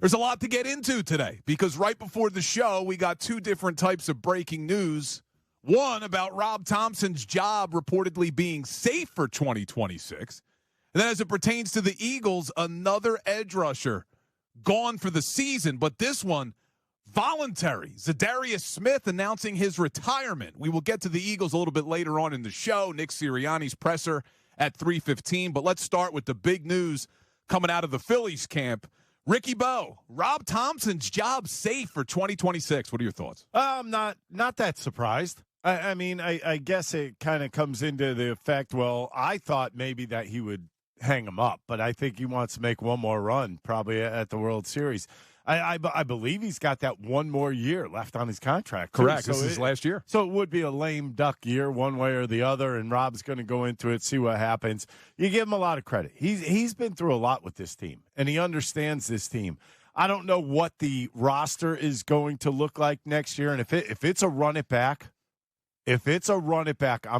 There's a lot to get into today because right before the show, we got two different types of breaking news. One about Rob Thomson's job reportedly being safe for 2026. And then as it pertains to the Eagles, another edge rusher gone for the season. But this one, voluntary. Zadarius Smith announcing his retirement. We will get to the Eagles a little bit later on in the show. Nick Sirianni's presser at 3:15. But let's start with the big news coming out of the Phillies camp. Ricky Bo, Rob Thomson's job safe for 2026. What are your thoughts? I'm not that surprised. I guess it kind of comes into the effect, well, I thought maybe that he would hang him up, but I think he wants to make one more run probably at the World Series. I believe he's got that one more year left on his contract. Correct. This is last year. So it would be a lame duck year one way or the other, and Rob's going to go into it, see what happens. You give him a lot of credit. He's been through a lot with this team, and he understands this team. I don't know what the roster is going to look like next year, and if it's a run it back, I'm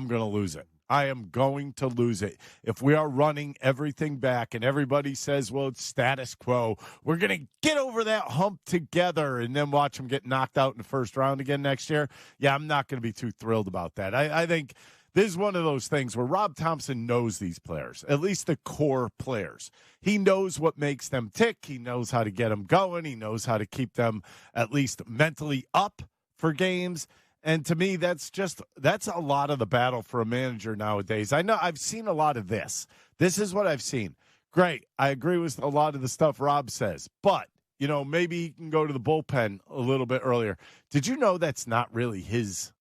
going to lose it. I am going to lose it. If we are running everything back and everybody says, well, it's status quo, we're going to get over that hump together and then watch them get knocked out in the first round again next year. Yeah, I'm not going to be too thrilled about that. I think this is one of those things where Rob Thomson knows these players, at least the core players. He knows what makes them tick. He knows how to get them going. He knows how to keep them at least mentally up for games. And to me, that's a lot of the battle for a manager nowadays. I know I've seen a lot of this. This is what I've seen. Great. I agree with a lot of the stuff Rob says. But, maybe he can go to the bullpen a little bit earlier. Did you know that's not really his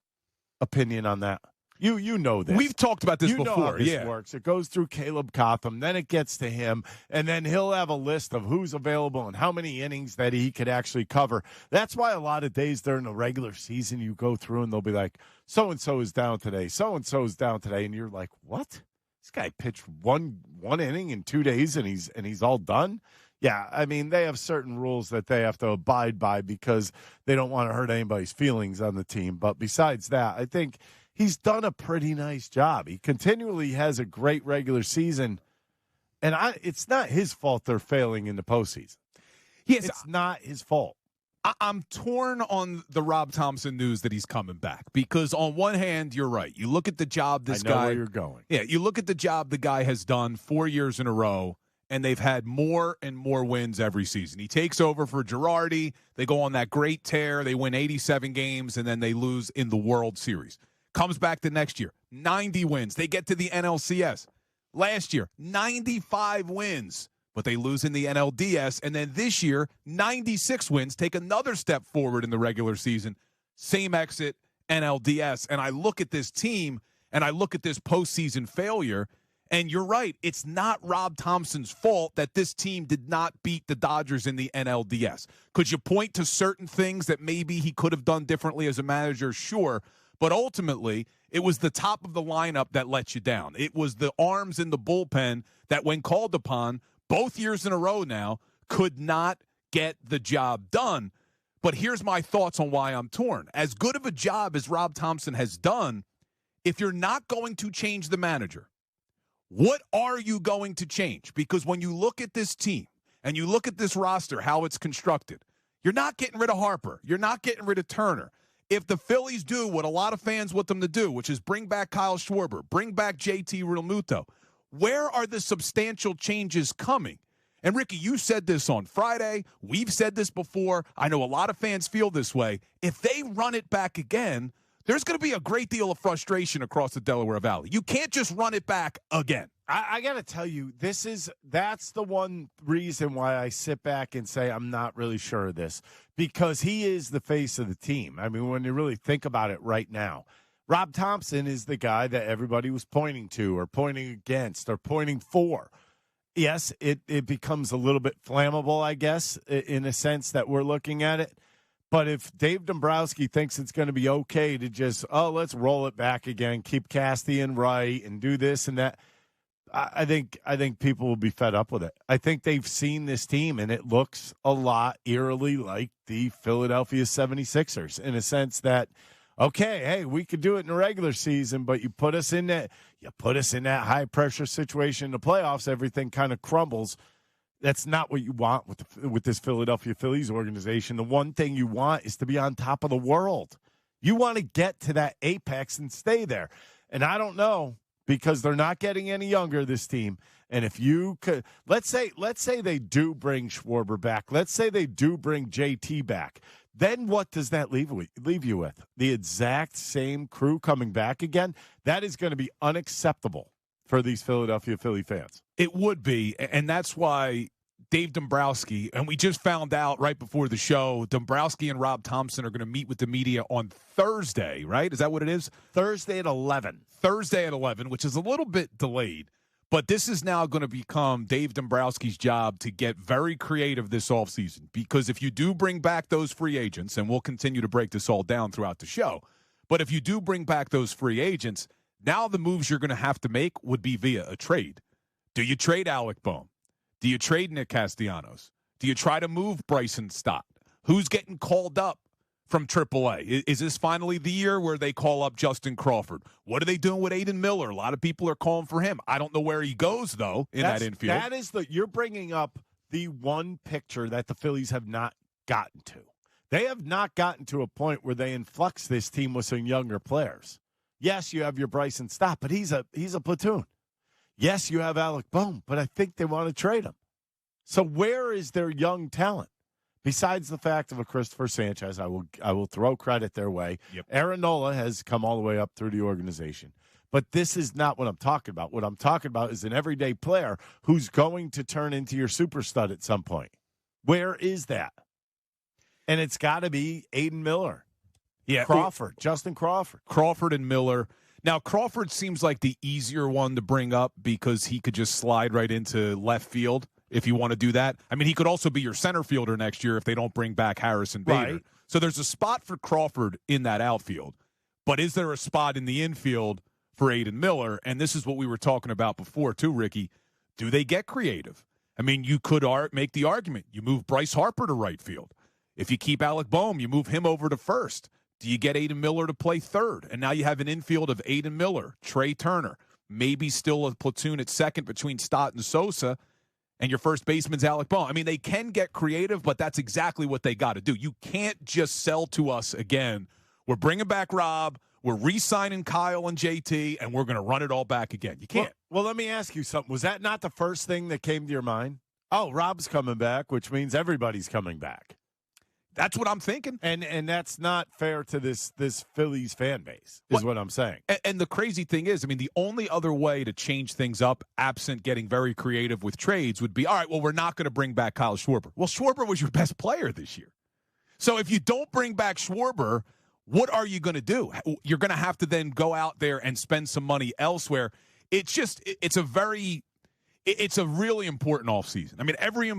opinion on that? You know this. We've talked about this before. You know how this works. It goes through Caleb Cotham, then it gets to him, and then he'll have a list of who's available and how many innings that he could actually cover. That's why a lot of days during the regular season you go through and they'll be like, so-and-so is down today, so-and-so is down today, and you're like, what? This guy pitched one inning in 2 days and he's all done? Yeah, I mean, they have certain rules that they have to abide by because they don't want to hurt anybody's feelings on the team. But besides that, I think he's done a pretty nice job. He continually has a great regular season, and it's not his fault they're failing in the postseason. Yes, it's not his fault. I'm torn on the Rob Thomson news that he's coming back because on one hand, you're right. You look at the job this guy. I know where you're going. Yeah, you look at the job the guy has done 4 years in a row, and they've had more and more wins every season. He takes over for Girardi. They go on that great tear. They win 87 games, and then they lose in the World Series. Comes back the next year, 90 wins. They get to the NLCS. Last year, 95 wins, but they lose in the NLDS. And then this year, 96 wins, take another step forward in the regular season. Same exit, NLDS. And I look at this team, and I look at this postseason failure, and you're right. It's not Rob Thomson's fault that this team did not beat the Dodgers in the NLDS. Could you point to certain things that maybe he could have done differently as a manager? Sure. But ultimately, it was the top of the lineup that let you down. It was the arms in the bullpen that, when called upon, both years in a row now, could not get the job done. But here's my thoughts on why I'm torn. As good of a job as Rob Thomson has done, if you're not going to change the manager, what are you going to change? Because when you look at this team and you look at this roster, how it's constructed, you're not getting rid of Harper. You're not getting rid of Turner. If the Phillies do what a lot of fans want them to do, which is bring back Kyle Schwarber, bring back JT Realmuto, where are the substantial changes coming? And, Ricky, you said this on Friday. We've said this before. I know a lot of fans feel this way. If they run it back again, there's going to be a great deal of frustration across the Delaware Valley. You can't just run it back again. I got to tell you, that's the one reason why I sit back and say I'm not really sure of this, because he is the face of the team. I mean, when you really think about it right now, Rob Thomson is the guy that everybody was pointing to or pointing against or pointing for. Yes, it becomes a little bit flammable, I guess, in a sense that we're looking at it. But if Dave Dombrowski thinks it's going to be okay to just, let's roll it back again, keep Castian right and do this and that, I think people will be fed up with it. I think they've seen this team, and it looks a lot eerily like the Philadelphia 76ers in a sense that, okay, hey, we could do it in the regular season, but you put us in that high-pressure situation in the playoffs, everything kind of crumbles. That's not what you want with this Philadelphia Phillies organization. The one thing you want is to be on top of the world. You want to get to that apex and stay there. And I don't know, because they're not getting any younger, this team. And if you could, let's say they do bring Schwarber back. Let's say they do bring JT back. Then what does that leave you with? The exact same crew coming back again? That is going to be unacceptable for these Philadelphia Philly fans. It would be, and that's why Dave Dombrowski, and we just found out right before the show, Dombrowski and Rob Thomson are going to meet with the media on Thursday, right? Is that what it is? Thursday at 11. Thursday at 11, which is a little bit delayed. But this is now going to become Dave Dombrowski's job to get very creative this offseason. Because if you do bring back those free agents, and we'll continue to break this all down throughout the show, but if you do bring back those free agents, now the moves you're going to have to make would be via a trade. Do you trade Alec Bohm? Do you trade Nick Castellanos? Do you try to move Bryson Stott? Who's getting called up from AAA? Is this finally the year where they call up Justin Crawford? What are they doing with Aiden Miller? A lot of people are calling for him. I don't know where he goes, though, that infield. You're bringing up the one picture that the Phillies have not gotten to. They have not gotten to a point where they influx this team with some younger players. Yes, you have your Bryson Stott, but he's a platoon. Yes, you have Alec Bohm, but I think they want to trade him. So where is their young talent? Besides the fact of a Christopher Sanchez, I will throw credit their way. Yep. Aaron Nola has come all the way up through the organization. But this is not what I'm talking about. What I'm talking about is an everyday player who's going to turn into your super stud at some point. Where is that? And it's got to be Aiden Miller. Yeah, Crawford, Justin Crawford. Crawford and Miller. Now, Crawford seems like the easier one to bring up because he could just slide right into left field if you want to do that. I mean, he could also be your center fielder next year if they don't bring back Harrison Bader. Right. So there's a spot for Crawford in that outfield. But is there a spot in the infield for Aiden Miller? And this is what we were talking about before, too, Ricky. Do they get creative? I mean, you could make the argument. You move Bryce Harper to right field. If you keep Alec Bohm, you move him over to first. Do you get Aiden Miller to play third? And now you have an infield of Aiden Miller, Trey Turner, maybe still a platoon at second between Stott and Sosa, and your first baseman's Alec Bohm. I mean, they can get creative, but that's exactly what they got to do. You can't just sell to us again, we're bringing back Rob, we're re-signing Kyle and JT, and we're going to run it all back again. You can't. Well, let me ask you something. Was that not the first thing that came to your mind? Oh, Rob's coming back, which means everybody's coming back. That's what I'm thinking. And that's not fair to this Phillies fan base, is what I'm saying. And the crazy thing is, I mean, the only other way to change things up, absent getting very creative with trades, would be, all right, well, we're not going to bring back Kyle Schwarber. Well, Schwarber was your best player this year. So if you don't bring back Schwarber, what are you going to do? You're going to have to then go out there and spend some money elsewhere. It's a really important offseason. I mean, every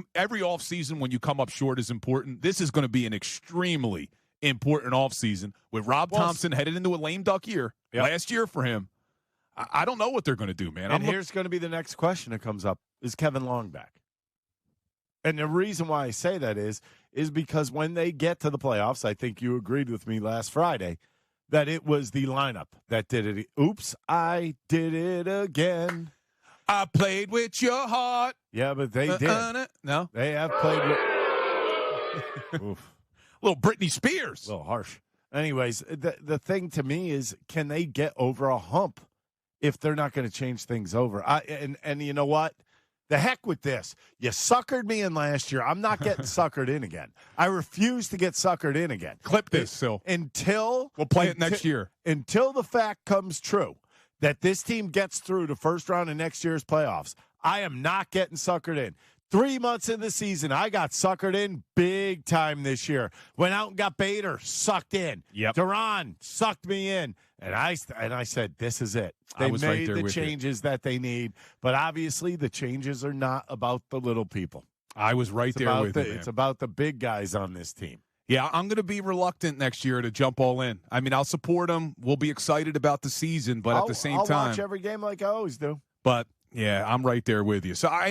offseason when you come up short is important. This is going to be an extremely important offseason with Rob Thomson headed into a lame duck year. Yep. Last year for him. I don't know what they're going to do, man. And here's going to be the next question that comes up. Is Kevin Long back? And the reason why I say that is because when they get to the playoffs, I think you agreed with me last Friday, that it was the lineup that did it. Oops, I did it again. I played with your heart. Yeah, but they did. No? They have played with... Oof. A little Britney Spears. A little harsh. Anyways, the thing to me is, can they get over a hump if they're not going to change things over? And you know what? The heck with this. You suckered me in last year. I'm not getting suckered in again. I refuse to get suckered in again. Clip this, Sil. We'll play it next year. Until the fact comes true that this team gets through the first round of next year's playoffs, I am not getting suckered in. 3 months in the season, I got suckered in big time this year. Went out and got Bader, sucked in. Yep. Duran sucked me in. And I said, this is it. They made the changes that they need. But obviously, the changes are not about the little people. I was right there with you, man. It's about the big guys on this team. Yeah, I'm going to be reluctant next year to jump all in. I mean, I'll support them. We'll be excited about the season, but at the same time, I'll watch every game like I always do. But, yeah, I'm right there with you. So I